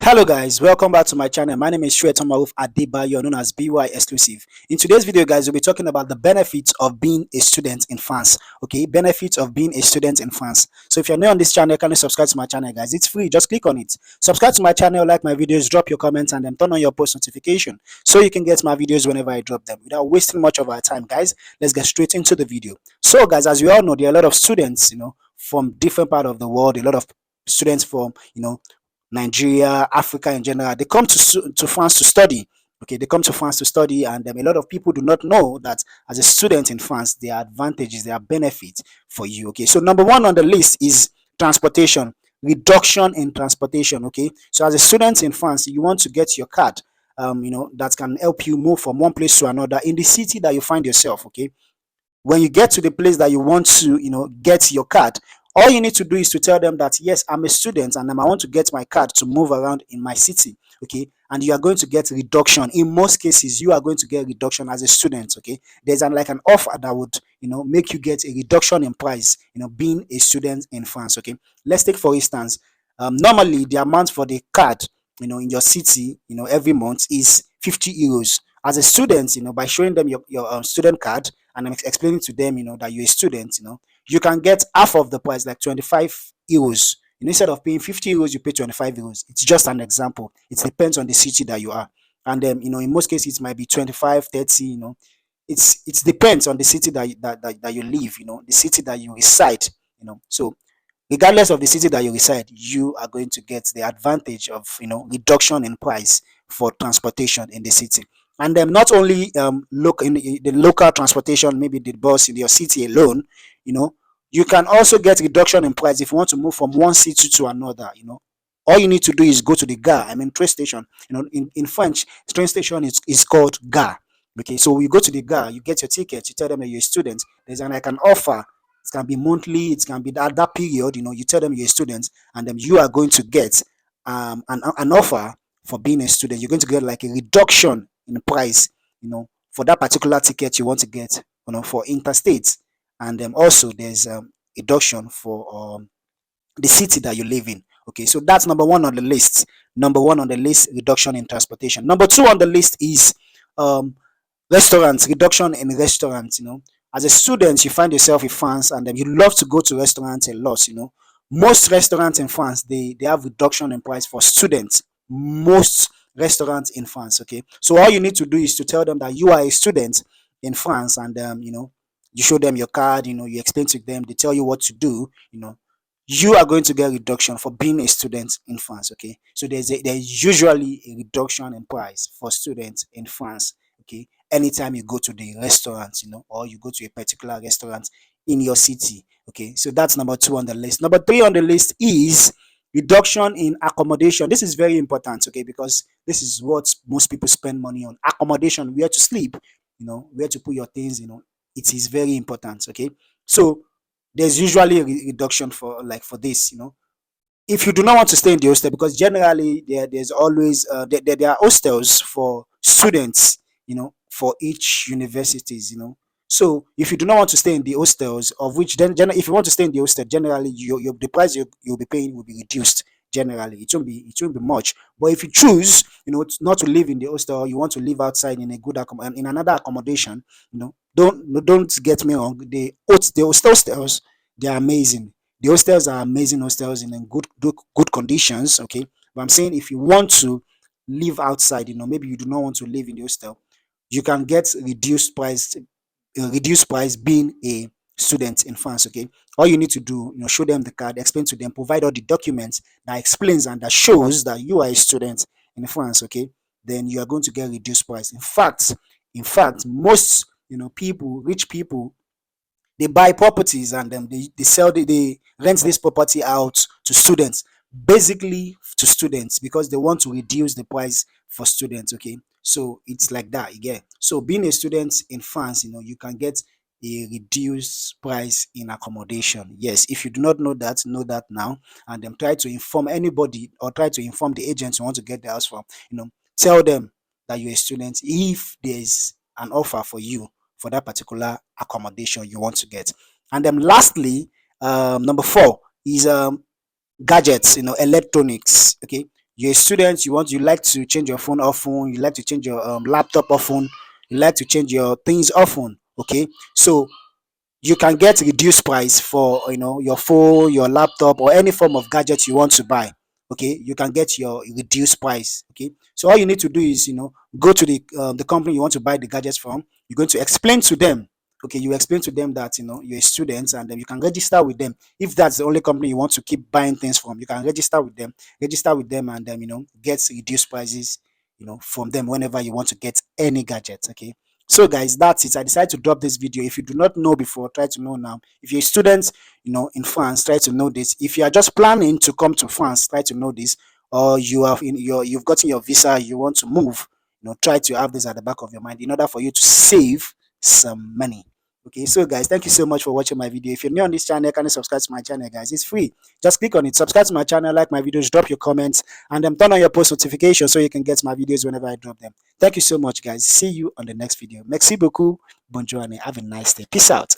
Hello guys, welcome back to my channel. My name is Maruf Adebayo, known as Byxclusive. In today's video guys, we'll be talking about the benefits of being a student in France. Okay, benefits of being a student in France. So if you're new on this channel, can you subscribe to my channel guys? It's free, just click on it. Subscribe to my channel, like my videos, drop your comments, and then turn on your post notification so you can get my videos whenever I drop them. Without wasting much of our time guys, let's get straight into the video. So guys, as we all know, there are a lot of students, from different part of the world, a lot of students from, Nigeria, Africa in general, they come to France to study. Okay, they come to France to study, and a lot of people do not know that as a student in France, there are advantages, there are benefits for you. Okay, so number one on the list is transportation, reduction in transportation. Okay, so as a student in France, you want to get your card, that can help you move from one place to another in the city that you find yourself. Okay, when you get to the place that you want to get your card, all you need to do is to tell them that yes, I'm a student and I want to get my card to move around in my city. Okay, and you are going to get reduction. In most cases you are going to get reduction as a student. Okay, there's like an offer that would make you get a reduction in price, being a student in France. Okay, let's take for instance, normally the amount for the card in your city every month is 50 euros. As a student, by showing them your student card, and I'm explaining to them that you're a student, you can get half of the price, like 25 euros. Instead of paying 50 euros, you pay 25 euros. It's just an example. It depends on the city that you are. And in most cases, it might be 25, 30, it depends on the city that you live, the city that you reside, So regardless of the city that you reside, you are going to get the advantage of reduction in price for transportation in the city. And then not only look in the local transportation, maybe the bus in your city alone, you can also get reduction in price if you want to move from one city to another. All you need to do is go to the gare, train station. In French, train station is called gare. Okay, so you go to the gare, you get your ticket, you tell them that you're a student. There's like an offer. It can be monthly, it can be that period. You tell them you're a student, and then you are going to get an offer for being a student. You're going to get like a reduction in the price, for that particular ticket you want to get, for interstate. And also there's reduction for the city that you live in. Okay, so that's number one on the list. Number one on the list, reduction in transportation. Number two on the list is restaurants, reduction in restaurants. As a student, you find yourself in France, and you love to go to restaurants a lot. Most restaurants in France, they have reduction in price for students. Most restaurants in France. Okay, so all you need to do is to tell them that you are a student in France, and you show them your card. You explain to them, they tell you what to do. You are going to get reduction for being a student in France. Okay, so there's usually a reduction in price for students in France. Okay, anytime you go to the restaurant, or you go to a particular restaurant in your city. Okay, so that's number two on the list. Number three on the list is reduction in accommodation. This is very important. Okay, because this is what most people spend money on: accommodation, where to sleep, where to put your things. It is very important. Okay, so there's usually a reduction for this. If you do not want to stay in the hostel, because generally there's always there are hostels for students, for each universities. So if you do not want to stay in the hostels, of which then if you want to stay in the hostel, generally the price you'll be paying will be reduced. Generally, it won't be much. But if you choose, not to live in the hostel, you want to live outside in a good in another accommodation, don't get me wrong. The hostels, they are amazing. The hostels are amazing hostels in good conditions. Okay, but I'm saying if you want to live outside, maybe you do not want to live in the hostel, you can get reduced price being a student in France. Okay, all you need to do, show them the card, explain to them, provide all the documents that explains and that shows that you are a student in France. Okay, then you are going to get reduced price. In fact, most people, rich people, they buy properties, and they rent this property out to students, basically to students, because they want to reduce the price for students. Okay, so it's like that again. So being a student in France, you can get a reduced price in accommodation. Yes, if you do not know that now, and then try to inform anybody, or try to inform the agents you want to get the house from. Tell them that you're a student if there's an offer for you for that particular accommodation you want to get. And then lastly, number four is gadgets, electronics. Okay, you're a student, you like to change your phone often, you like to change your laptop often, you like to change your things often. Okay, so you can get reduced price for your phone, your laptop, or any form of gadget you want to buy. Okay, you can get your reduced price. Okay, so all you need to do is go to the company you want to buy the gadgets from. You're going to explain to them. Okay, you explain to them that you're a student, and then you can register with them. If that's the only company you want to keep buying things from, you can register with them and then get reduced prices from them whenever you want to get any gadget. Okay, so guys, that's it. I decided to drop this video. If you do not know before, try to know now. If you're a student in France, try to know this. If you are just planning to come to France, try to know this. Or you've gotten your visa, you want to move, try to have this at the back of your mind in order for you to save some money. Okay, so guys, thank you so much for watching my video. If you're new on this channel, can you subscribe to my channel, guys? It's free. Just click on it, subscribe to my channel, like my videos, drop your comments, and then turn on your post notifications so you can get my videos whenever I drop them. Thank you so much, guys. See you on the next video. Merci beaucoup. Bonjour and have a nice day. Peace out.